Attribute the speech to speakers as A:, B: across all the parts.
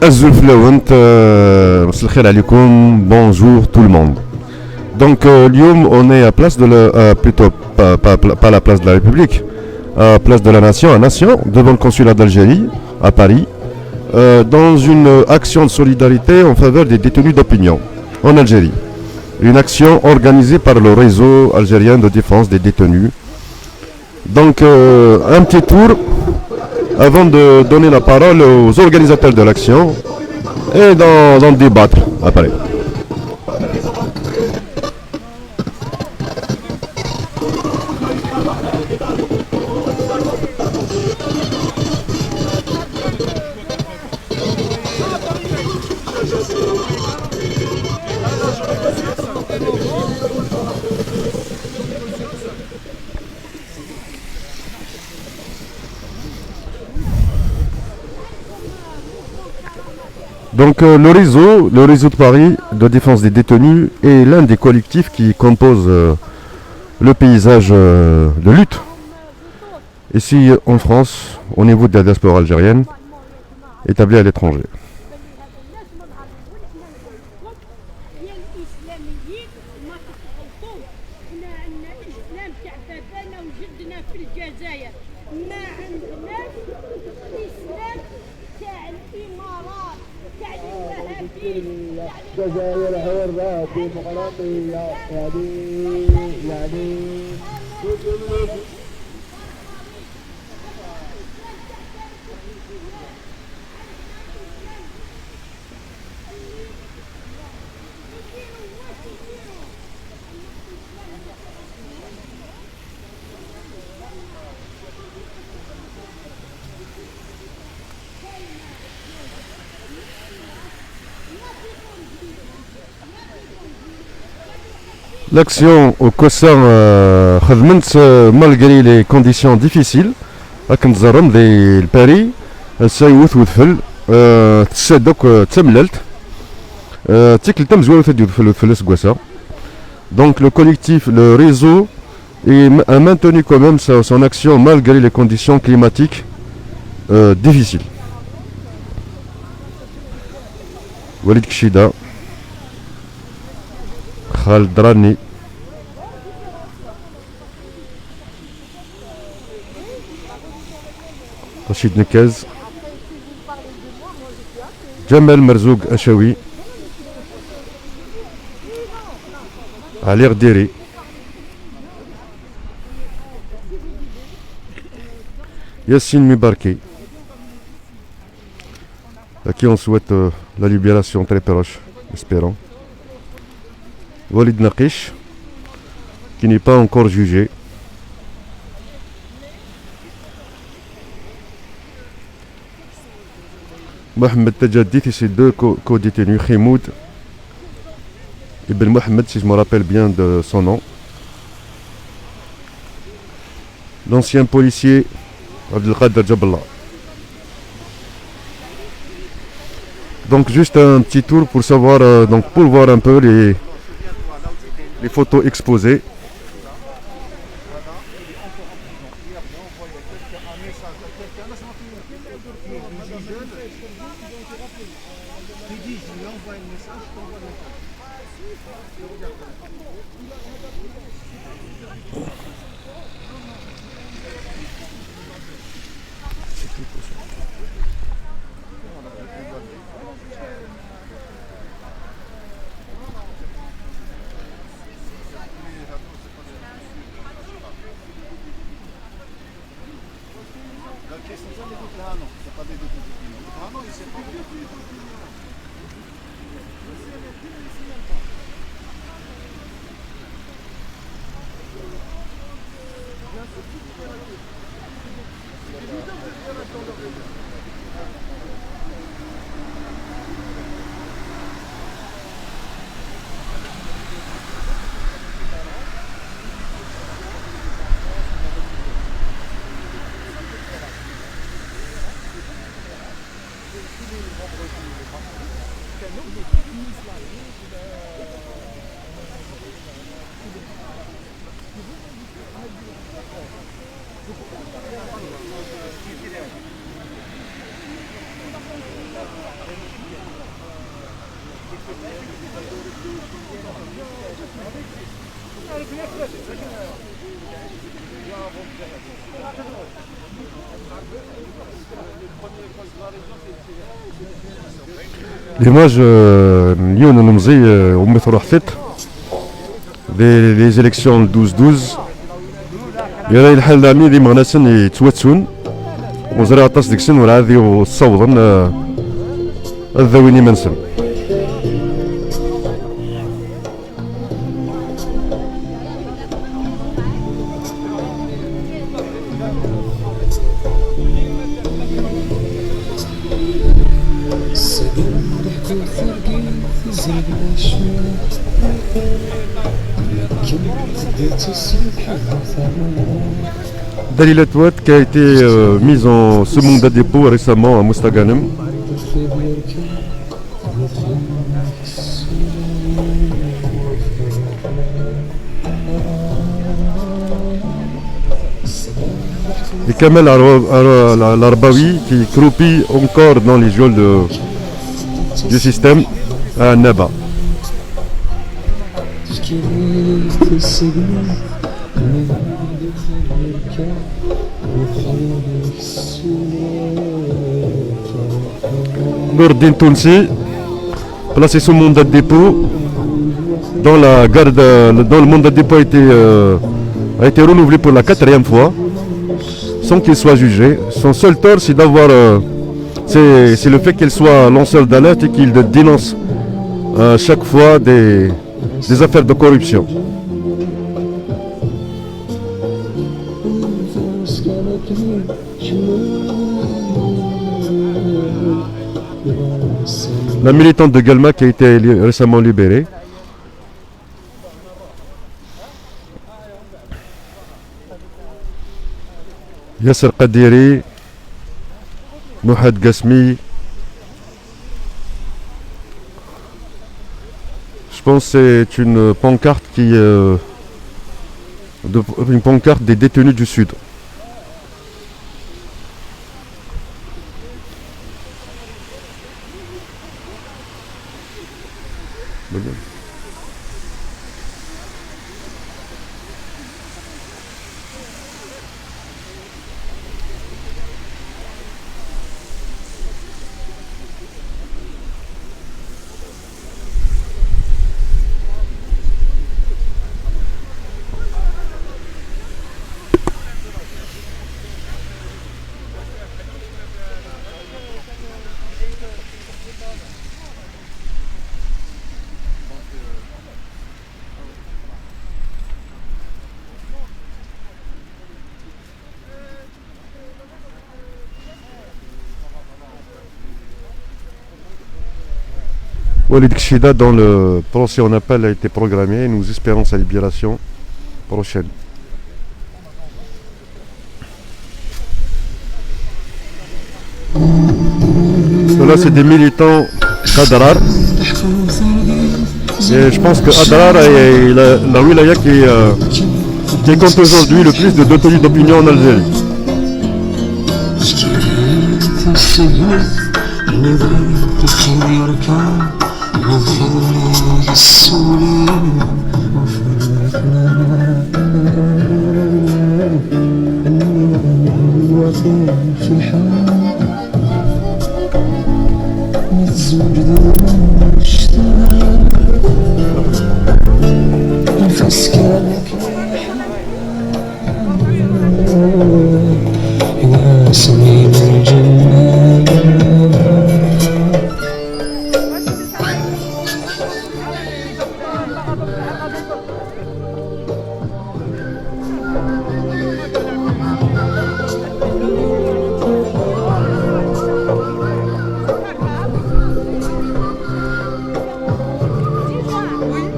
A: Azul Flawent, مساء الخير عليكم, bonjour tout le monde. Donc, اليوم on est à place de plutôt pas la place de la République, à place de la Nation, à Nation, devant le consulat d'Algérie, à Paris, dans une action de solidarité en faveur des détenus d'opinion en Algérie. Une action organisée par le réseau algérien de défense des détenus. Donc, un petit tour avant de donner la parole aux organisateurs de l'action et d'en débattre après. Donc le réseau de Paris de défense des détenus est l'un des collectifs qui composent le paysage de lutte ici en France au niveau de la diaspora algérienne établie à l'étranger.
B: الجزائر حرة ديمقراطية يعني
A: L'action au Kossar malgré les conditions difficiles لكن تزرم ذي الباري سايوث وثفل تسادوك تمللت تيكل تم زوالو ثدي وثفل سكواسا. Donc le collectif, le réseau a maintenu quand même son action malgré les conditions climatiques difficiles. Walid Kshida, Khaled Rani, Rachid Nekez, Jamal Merzoug Achawi, Ali Rdiri, Yassine Mibarki, à qui on souhaite la libération très proche, espérons. Walid Naqish, qui n'est pas encore jugé. Mohamed Tajaddi et ses deux co-détenus, Khimoud Ibn Mohamed, si je me rappelle bien de son nom. L'ancien policier Abdelkader Jabla. Donc juste un petit tour pour savoir, pour voir un peu les photos exposées. L'image اليوم نمزي ومثل حفت les élections 12-12 يرى الحال العامي دي مغناسن يتواتسون وزرع طاس ديك السن والعادي وصوضن الذويني منسن. Dalila Touat qui a été mise en seconde à dépôt récemment à Mostaganem. Et Kamel Larbawi qui croupit encore dans les geôles du système à Naba. Nourdine Tounsi, placé sous mandat de dépôt, dans le mandat de dépôt a été renouvelé pour la 4e fois, sans qu'il soit jugé. Son seul tort, c'est d'avoir, c'est le fait qu'il soit lanceur d'alerte et qu'il dénonce chaque fois des affaires de corruption. La militante de Galma qui a été récemment libérée. Yasser Qadiri, Mohad Gasmi. Je pense que c'est une pancarte une pancarte des détenus du Sud. Walid Kshida dans le procès en appel a été programmé et nous espérons sa libération prochaine. Là c'est des militants d'Adrar et je pense que Adrar est la wilaya qui compte aujourd'hui le plus de détenus d'opinion en Algérie.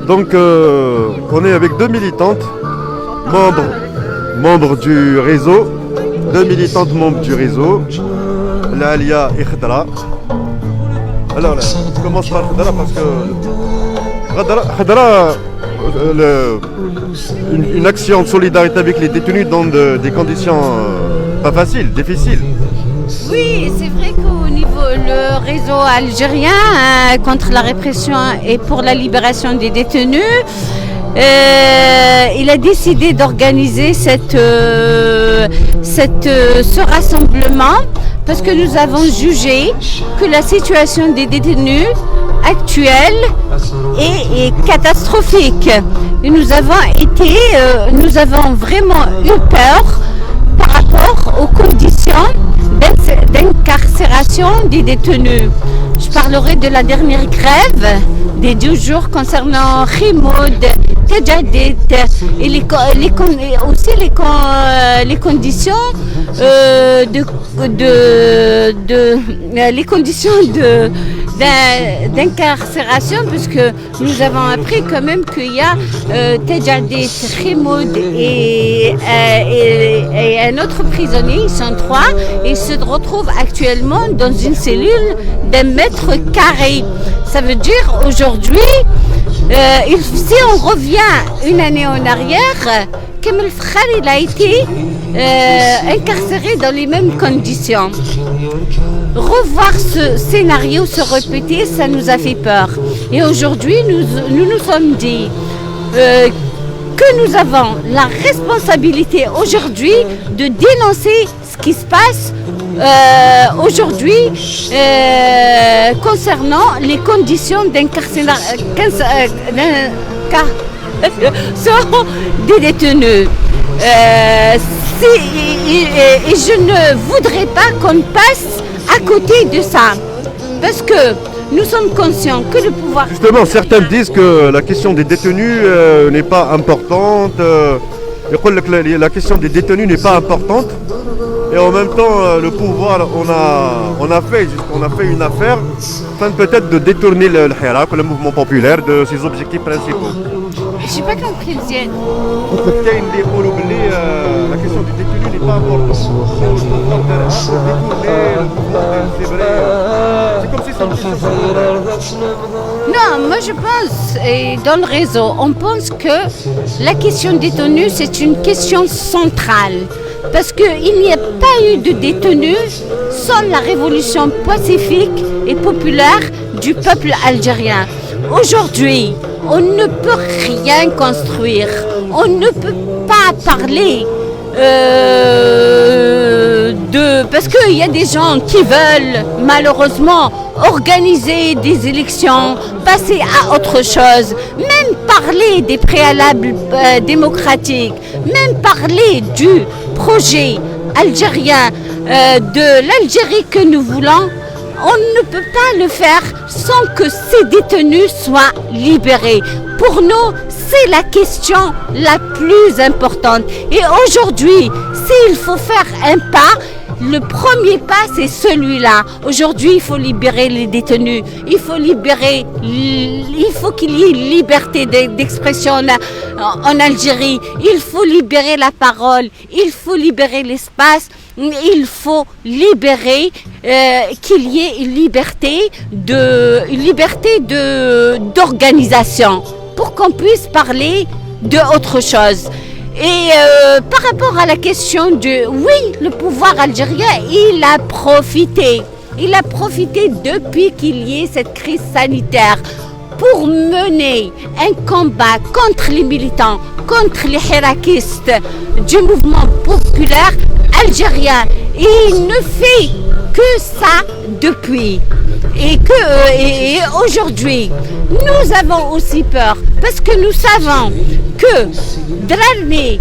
A: Donc on est avec deux militantes, membres du réseau, deux militantes membres du réseau, Lalia et Khadra. Alors là, je commence par Khadra parce que Khadra, une action de solidarité avec les détenus dans des conditions pas faciles, difficiles.
C: Oui, c'est vrai qu'au niveau le réseau algérien contre la répression et pour la libération des détenus, il a décidé d'organiser ce rassemblement parce que nous avons jugé que la situation des détenus actuelle est catastrophique. Et nous avons vraiment eu peur par rapport aux conditions d'incarcération des détenus. Je parlerai de la dernière grève des 12 jours concernant Khimoud, Tejadit et aussi les conditions d'incarcération, puisque nous avons appris quand même qu'il y a Tejadit, Khimoud et un autre prisonnier, ils sont 3, et ils se retrouvent actuellement dans une cellule d'1 mètre carré. Ça veut dire aujourd'hui, si on revient une année en arrière, Kamel Frère il a été incarcéré dans les mêmes conditions. Revoir ce scénario se répéter, ça nous a fait peur. Et aujourd'hui, nous sommes dit que nous avons la responsabilité aujourd'hui de dénoncer ce qui se passe aujourd'hui concernant les conditions d'incarcération des détenus. Et je ne voudrais pas qu'on passe à côté de ça, parce que nous sommes conscients que le pouvoir...
A: Justement, certains disent que la question des détenus n'est pas importante. La question des détenus n'est pas importante. Et en même temps, le pouvoir, on a fait une affaire afin peut-être de détourner le Hirak, le mouvement populaire, de ses objectifs principaux.
C: Je n'ai pas compris le zien.
A: La question du détenu n'est pas importante. C'est comme si ça...
C: Non, moi je pense, et dans le réseau, on pense que la question détenue, c'est une question centrale. Parce qu'il n'y a pas eu de détenus sans la révolution pacifique et populaire du peuple algérien. Aujourd'hui, on ne peut rien construire. On ne peut pas parler parce qu'il y a des gens qui veulent malheureusement organiser des élections, passer à autre chose, même parler des préalables démocratiques, même parler du projet algérien, de l'Algérie que nous voulons. On ne peut pas le faire sans que ces détenus soient libérés. Pour nous, c'est la question la plus importante. Et aujourd'hui, s'il faut faire un pas, le premier pas, c'est celui-là. Aujourd'hui, il faut libérer les détenus. Il faut qu'il y ait liberté d'expression en Algérie. Il faut libérer la parole. Il faut libérer l'espace. Il faut libérer qu'il y ait une liberté d'organisation pour qu'on puisse parler d'autre chose. Et par rapport à la question oui, le pouvoir algérien, il a profité. Il a profité depuis qu'il y ait cette crise sanitaire pour mener un combat contre les militants, contre les hirakistes du mouvement populaire algérien. Et il ne fait que ça depuis. Et aujourd'hui, nous avons aussi peur parce que nous savons que Drarni,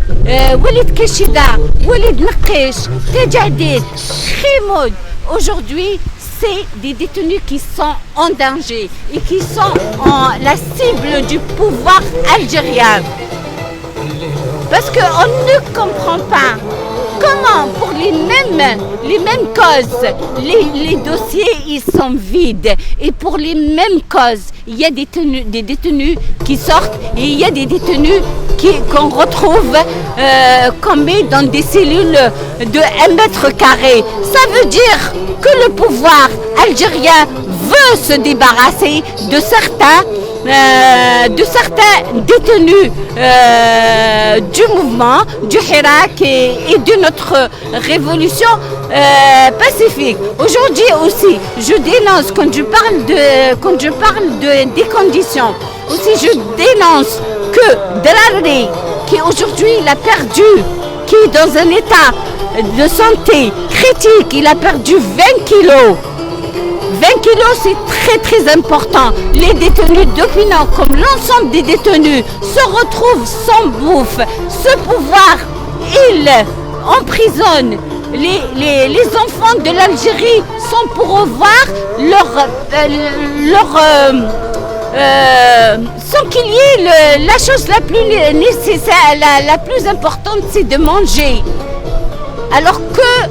C: Walid Keshida, Walid Naqish, Tejadit, Khimoud, aujourd'hui, c'est des détenus qui sont en danger et qui sont la cible du pouvoir algérien. Parce qu'on ne comprend pas comment pour les mêmes causes, les dossiers ils sont vides. Et pour les mêmes causes, il y a des détenus qui sortent et il y a des détenus qu'on retrouve qu'on met dans des cellules de 1 mètre carré. Ça veut dire que le pouvoir algérien veut se débarrasser de certains détenus du mouvement, du Hirak et de notre révolution pacifique. Aujourd'hui aussi, je dénonce, quand je parle des conditions, aussi je dénonce que Drarri, qui aujourd'hui il a perdu, qui est dans un état de santé critique, il a perdu 20 kilos. 20 kilos, c'est très très important. Les détenus d'opinion, comme l'ensemble des détenus, se retrouvent sans bouffe. Ce pouvoir, il emprisonne les enfants de l'Algérie sans pourvoir sans qu'il y ait la chose la plus nécessaire, la plus importante, c'est de manger. Alors que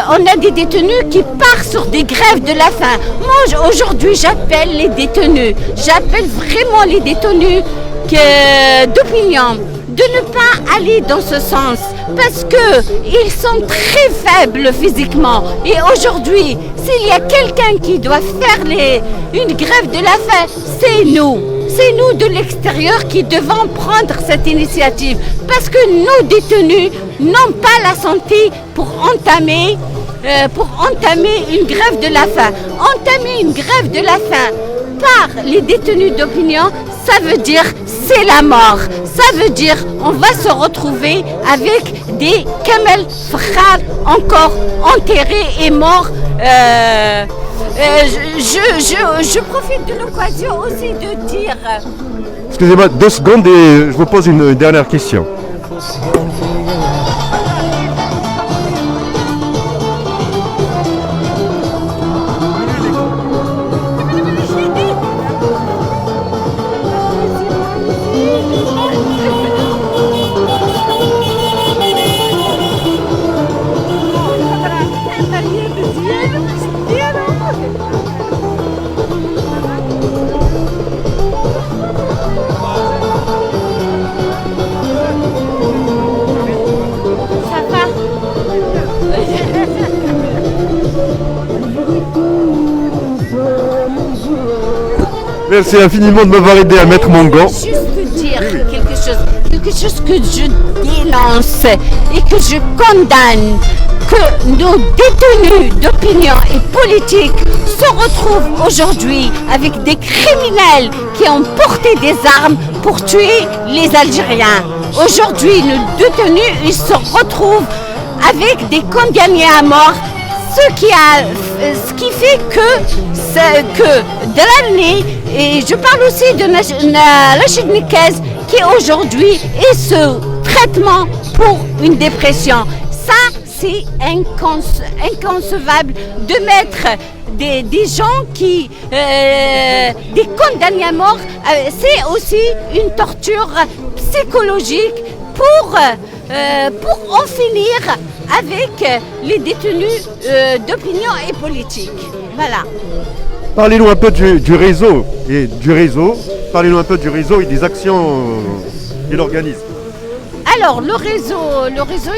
C: on a des détenus qui partent sur des grèves de la faim. Moi, aujourd'hui, j'appelle les détenus, j'appelle vraiment les détenus d'opinion de ne pas aller dans ce sens parce qu'ils sont très faibles physiquement. Et aujourd'hui, s'il y a quelqu'un qui doit faire une grève de la faim, c'est nous. C'est nous de l'extérieur qui devons prendre cette initiative parce que nos détenus n'ont pas la santé pour entamer une grève de la faim. Entamer une grève de la faim par les détenus d'opinion, ça veut dire c'est la mort. Ça veut dire on va se retrouver avec des Kamel Frères encore enterrés et morts. Je profite de l'occasion aussi de dire...
A: Excusez-moi, 2 secondes et je vous pose une dernière question. Merci infiniment de m'avoir aidé à mettre mon gant.
C: Juste dire quelque chose que je dénonce et que je condamne, que nos détenus d'opinion et politique se retrouvent aujourd'hui avec des criminels qui ont porté des armes pour tuer les Algériens. Aujourd'hui, nos détenus, ils se retrouvent avec des condamnés à mort, ce qui fait que Drarri, et je parle aussi de Rachid Nikez, qui aujourd'hui est ce traitement pour une dépression. Ça, c'est inconcevable de mettre des gens qui... des condamnés à mort, c'est aussi une torture psychologique pour en finir avec les détenus d'opinion et politique. Voilà.
A: Parlez-nous un peu du réseau parlez-nous un peu du réseau et des actions qu'il organise.
C: Alors le réseau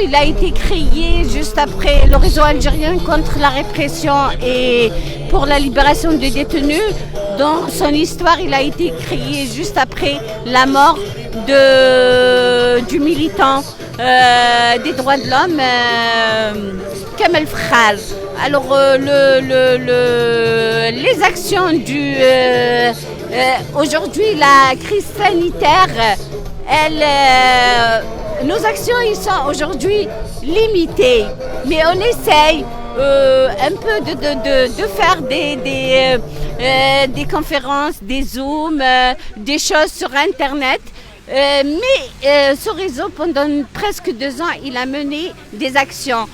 C: il a été créé juste après le réseau algérien contre la répression et pour la libération des détenus. Dans son histoire, il a été créé juste après la mort du militant des droits de l'homme Kamel Frères. Alors les actions aujourd'hui la crise sanitaire, nos actions ils sont aujourd'hui limitées, mais on essaye un peu de faire des conférences, des zooms, des choses sur internet. Mais ce réseau, pendant presque 2 ans, il a mené des actions.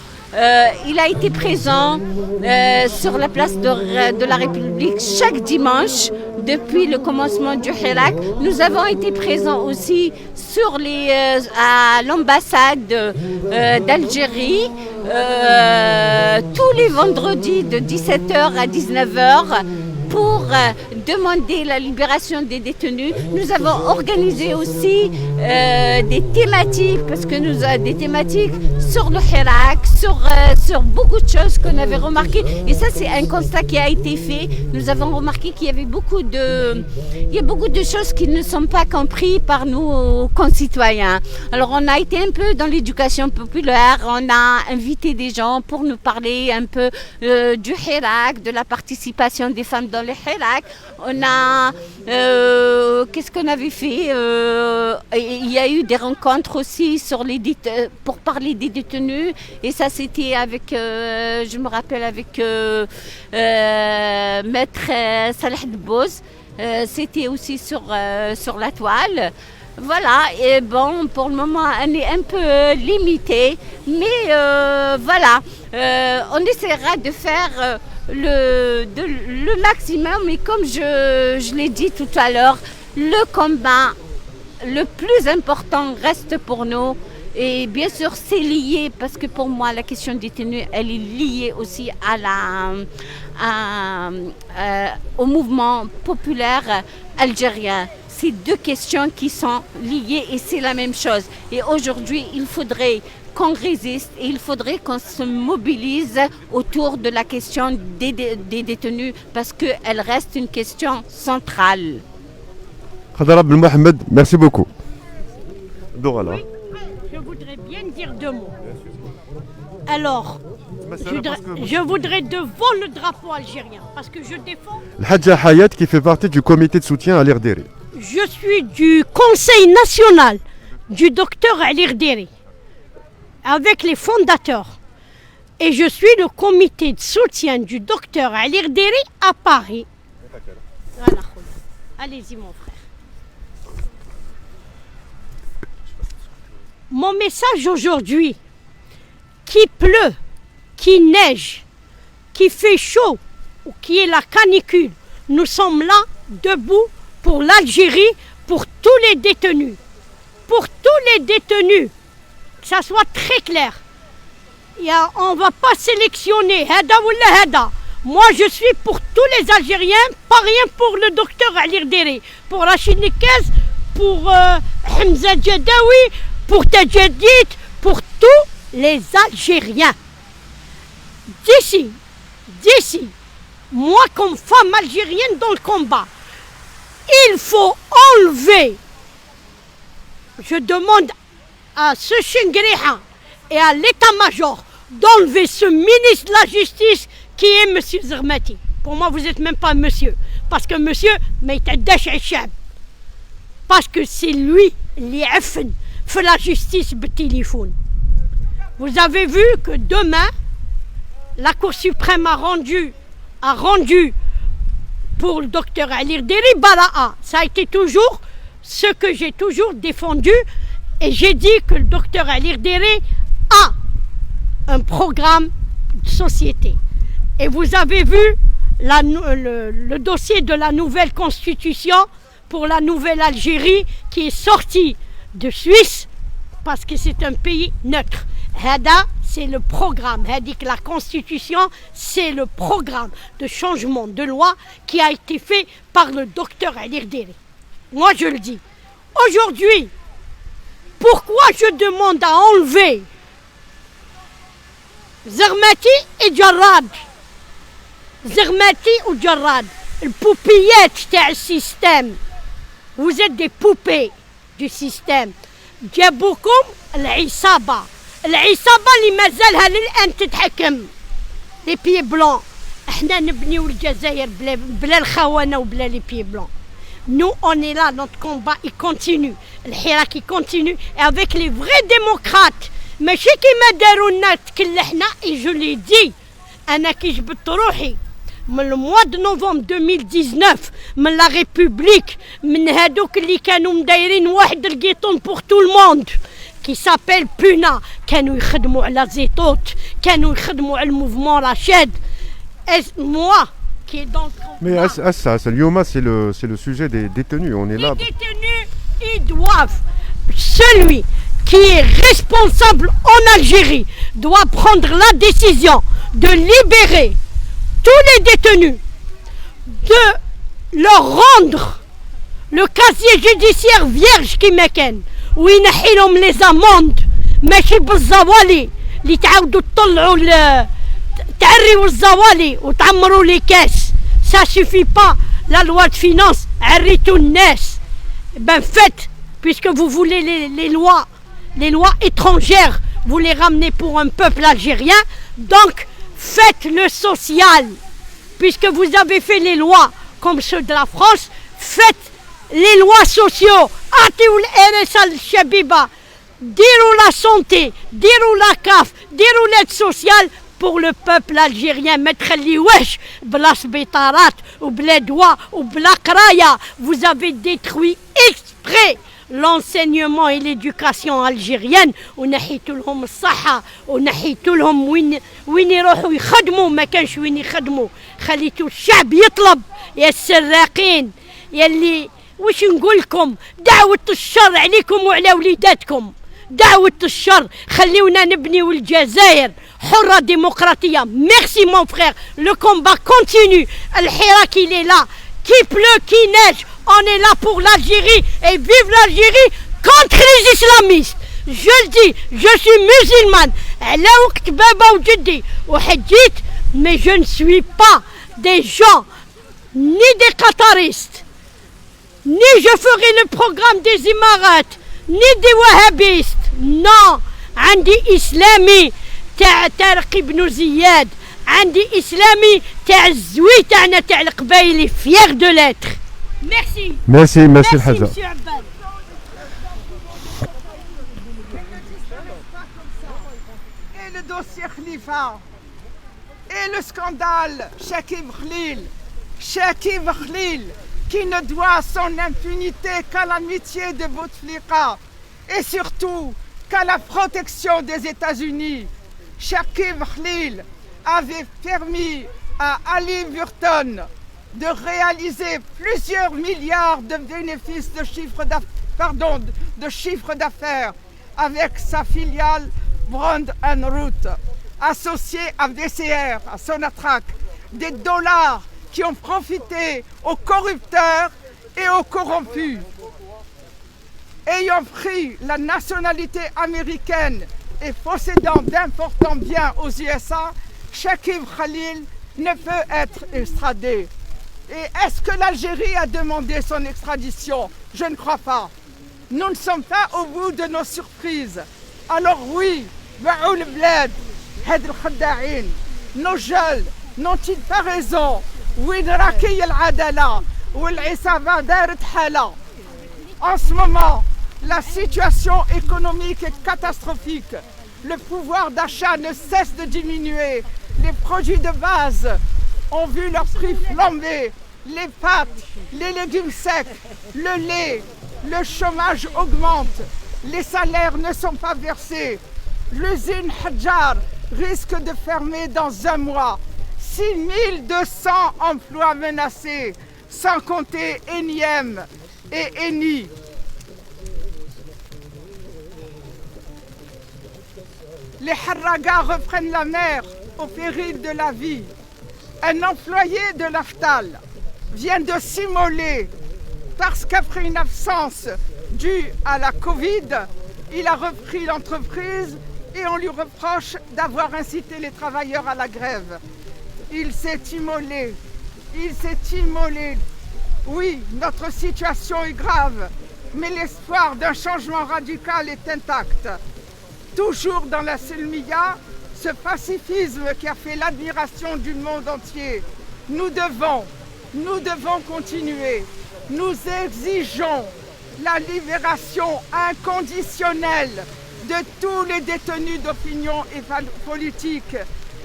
C: Il a été présent sur la place de la République chaque dimanche depuis le commencement du Hirak. Nous avons été présents aussi à l'ambassade d'Algérie tous les vendredis de 17h à 19h pour demander la libération des détenus. Nous avons organisé aussi des thématiques, parce que nous avons des thématiques sur le Hirak, sur beaucoup de choses qu'on avait remarquées. Et ça, c'est un constat qui a été fait. Nous avons remarqué qu'il y avait beaucoup de choses qui ne sont pas comprises par nos concitoyens. Alors, on a été un peu dans l'éducation populaire. On a invité des gens pour nous parler un peu du Hirak, de la participation des femmes dans le Hirak. On a... qu'est-ce qu'on avait fait? Il y a eu des rencontres aussi pour parler des détenus. Et ça, c'était avec, je me rappelle, avec Maître Salah Dbouz. C'était aussi sur la toile. Voilà, et bon, pour le moment, on est un peu limité, mais voilà, on essaiera de faire le maximum. Et comme je l'ai dit tout à l'heure, le combat le plus important reste pour nous. Et bien sûr, c'est lié, parce que pour moi, la question des détenus, elle est liée aussi au mouvement populaire algérien. C'est deux questions qui sont liées et c'est la même chose. Et aujourd'hui, il faudrait qu'on résiste et il faudrait qu'on se mobilise autour de la question des détenus, parce qu'elle reste une question centrale.
A: Khadra Ben Mohamed, merci beaucoup. Dora,
D: oui, je voudrais bien dire deux mots. Alors, je voudrais devant le drapeau algérien, parce que je défends...
A: L'Hadja Hayat qui fait partie du comité de soutien à l'Irderi.
D: Je suis du Conseil national du docteur Ali Irderi, avec les fondateurs. Et je suis le comité de soutien du docteur Ali Irderi à Paris. Voilà. Allez-y mon frère. Mon message aujourd'hui, qu'il pleut, qu'il neige, qu'il fait chaud ou qu'il y ait la canicule, nous sommes là, debout, pour l'Algérie, pour tous les détenus. Pour tous les détenus, que ça soit très clair. On ne va pas sélectionner, Hada ou la Hada. Moi, je suis pour tous les Algériens, pas rien pour le docteur Ali Irderi, pour Rachid Nekez, pour Hamza Djadawi, pour Tajadid, pour tous les Algériens. D'ici, moi comme femme algérienne dans le combat, il faut enlever, je demande à ce Chengriha et à l'état-major d'enlever ce ministre de la Justice qui est M. Zermati. Pour moi, vous n'êtes même pas monsieur, parce que monsieur, parce que c'est lui qui fait la justice par téléphone. Vous avez vu que demain, la Cour suprême a rendu pour le docteur Ali Irderi Bara'a. Ça a été toujours ce que j'ai toujours défendu, et j'ai dit que le docteur Ali Irderi a un programme de société. Et vous avez vu le dossier de la nouvelle constitution pour la nouvelle Algérie qui est sorti de Suisse, parce que c'est un pays neutre. Hada, c'est le programme. Hadik, la constitution, c'est le programme de changement de loi qui a été fait par le docteur Ali Irderi. Moi, je le dis. Aujourd'hui, pourquoi je demande à enlever Zermati et Jarrad? Zermati ou Jarrad, le poupillette du système. Vous êtes des poupées du système. جابوكم العصابة اللي مازالها للآن تتحكم لي بي بلون. احنا نبنيو الجزائر بلا الخونة وبلا لي بي بلون. Nous on est là, notre combat il continue, le Hirak il continue, et avec les vrais démocrates ماشي كيما داروا لنا تكلحنا. et je l'ai dit أنا كي جبت روحي من الموا دو نوفمبر 2019 من لا ريبوبليك، من هادوك اللي كانوا مدايرين واحد القيطون بور تو الموند كي سابيل بونا، كانوا يخدموا على زيتوت، كانوا يخدموا على الموفمون رشاد. moi qui est dans le
A: Mais ça, Lyoma, c'est le sujet des détenus. On est là.
D: Les détenus, ils doivent, celui qui est responsable en Algérie doit prendre la décision de libérer tous les détenus, de leur rendre le casier judiciaire vierge qui m'éken, où ils n'ont les amendes, mais qui بالزوالي اللي تعاودوا تطلعوا تعريوا الزوالي وتعمروا لي كاس. Ça suffit pas. La loi de finances, arrêtez الناس. Ben faites, puisque vous voulez les lois étrangères, vous les ramenez pour un peuple algérien, donc faites le social. Puisque vous avez fait les lois comme ceux de la France, faites les lois sociaux. أعطيوا الRSA للشبيبة, ديروا la santé, ديروا la CAF, ديروا l'aide sociale pour le peuple algérien. ما تخليوهش بلا سبيطارات وبلا دواء وبلا قرايه. Vous avez détruit exprès l'enseignement et l'éducation algérienne ونحيتوا لهم الصحة ونحيتوا لهم وين يروحوا يخدموا. ما كانش وين يخدموا. خليتوا الشعب يطلب. يا السراقين يلي واش نقول لكم, دعوة الشر عليكم وعلى وليداتكم. دعوة الشر. خليونا نبنيو الجزائر حرة ديمقراطية. Merci mon frère. Le combat continue. الحراك il est là. Qui pleut, qui neige, on est là pour l'Algérie et vive l'Algérie contre les islamistes. Je le dis, je suis musulmane. على وقت بابا وجدي وحجيت, mais je ne suis pas des gens ni des qataristes, ni je ferai le programme des Émirats, ni des wahhabistes. Non, عندي إسلامي تاع طارق بن زياد, عندي إسلامي تاع الزوي تاعنا تاع القبايلي, fier de l'être. Merci.
A: Merci الحاجة.
D: Monsieur Abbas.
E: Et le dossier Khalifa, et le scandale Chekib Khalil, qui ne doit son impunité qu'à l'amitié de Bouteflika et surtout qu'à la protection des États-Unis. Chekib Khalil avait permis à Ali Burton de réaliser plusieurs milliards de bénéfices de chiffre d'affaires avec sa filiale Brand & Root, associée à VCR, à Sonatrach, des dollars qui ont profité aux corrupteurs et aux corrompus. Ayant pris la nationalité américaine et possédant d'importants biens aux USA, Chekib Khalil ne peut être extradé. Et est-ce que l'Algérie a demandé son extradition? Je ne crois pas. Nous ne sommes pas au bout de nos surprises. Alors oui, nos jeunes n'ont-ils pas raison? En ce moment, la situation économique est catastrophique. Le pouvoir d'achat ne cesse de diminuer. Les produits de base ont vu leur prix flamber. Les pâtes, les légumes secs, le lait, le chômage augmente. Les salaires ne sont pas versés. L'usine Hadjar risque de fermer dans un mois. 6200 emplois menacés, sans compter Eniem et Eni. Les Harragas reprennent la mer au péril de la vie. Un employé de l'Aftal vient de s'immoler parce qu'après une absence due à la Covid, il a repris l'entreprise et on lui reproche d'avoir incité les travailleurs à la grève. Il s'est immolé. Oui, notre situation est grave, mais l'espoir d'un changement radical est intact. Toujours dans la Selmiya, ce pacifisme qui a fait l'admiration du monde entier. Nous devons continuer. Nous exigeons la libération inconditionnelle de tous les détenus d'opinion et politique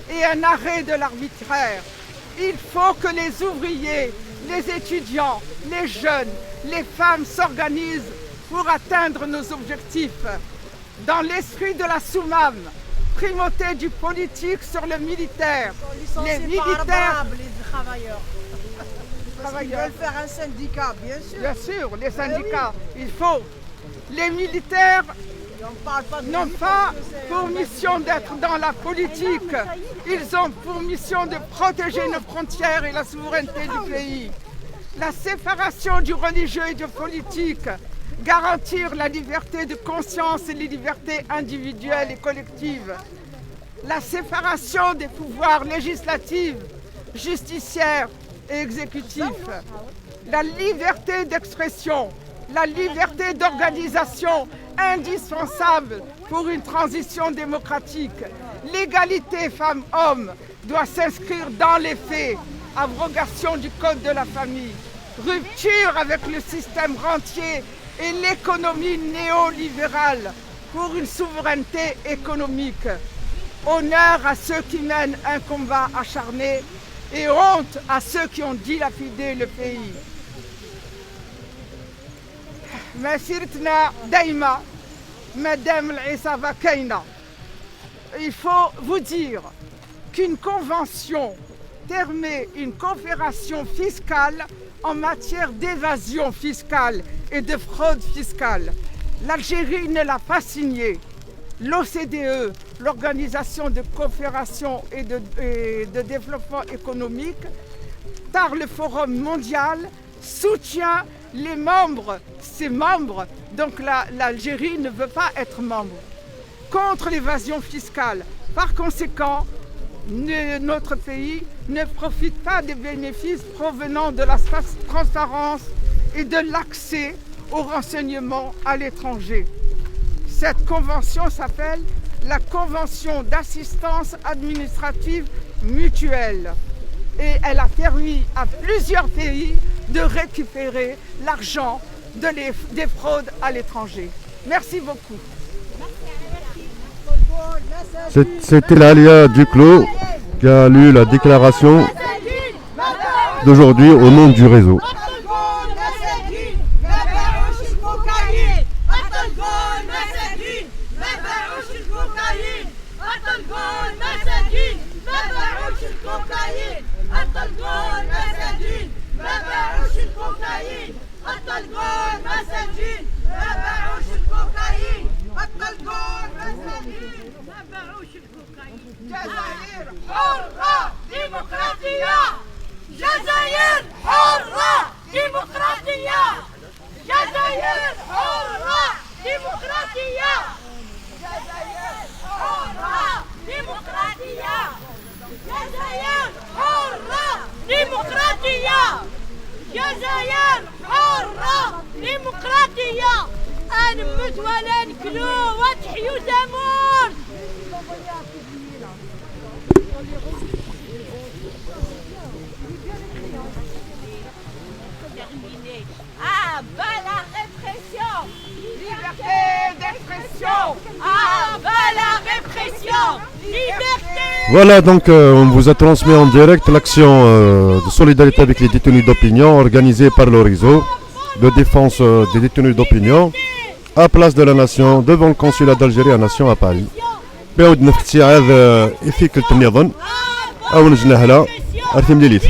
E: et un arrêt de l'arbitraire. Il faut que les ouvriers, les étudiants, les jeunes, les femmes s'organisent pour atteindre nos objectifs. Dans l'esprit de la Soumam, primauté du politique sur le militaire. Les militaires,
F: les travailleurs. Parce qu'ils veulent faire un syndicat, bien sûr.
E: Bien sûr, les syndicats, il faut. Les militaires n'ont pas pour mission d'être dans la politique. Ils ont pour mission de protéger nos frontières et la souveraineté du pays. La séparation du religieux et du politique, garantir la liberté de conscience et les libertés individuelles et collectives. la séparation des pouvoirs législatifs, judiciaires et exécutifs, la liberté d'expression, la liberté d'organisation indispensable pour une transition démocratique. L'égalité femmes-hommes doit s'inscrire dans les faits. Abrogation du code de la famille, rupture avec le système rentier et l'économie néolibérale pour une souveraineté économique. Honneur à ceux qui mènent un combat acharné et honte à ceux qui ont dilapidé le pays. مسيرتنا دايما مادام العصابة كاينة. Il faut vous dire qu'une convention permet une coopération fiscale en matière d'évasion fiscale et de fraude fiscale. L'Algérie ne l'a pas signée. L'OCDE, l'Organisation de coopération et de développement économique, par le Forum mondial, soutient les membres, ses membres, donc l'Algérie ne veut pas être membre, contre l'évasion fiscale. Par conséquent, notre pays ne profite pas des bénéfices provenant de la transparence et de l'accès aux renseignements à l'étranger. Cette convention s'appelle la Convention d'assistance administrative mutuelle et elle a permis à plusieurs pays de récupérer l'argent des fraudes à l'étranger. Merci beaucoup.
A: C'était l'Alia Duclos qui a lu la déclaration d'aujourd'hui au nom du réseau.
G: جزائر حرة ديمقراطية جزائر حرة ديمقراطية جزائر حرة ديمقراطية جزائر حرة ديمقراطية جزائر حرة ديمقراطية جزائر حرة ديمقراطية نموت ولا نكلو وتحيو تمور
C: Ah, bas la répression!
E: Liberté d'expression!
C: Ah, bas la répression! Liberté!
A: Voilà, donc on vous a transmis en direct l'action de solidarité avec les détenus d'opinion organisée par le réseau de défense des détenus d'opinion à Place de la Nation devant le consulat d'Algérie à Nation à Paris. بعود نفتي عاد يفيك التنظيم او نجنه لا ارثم ليليت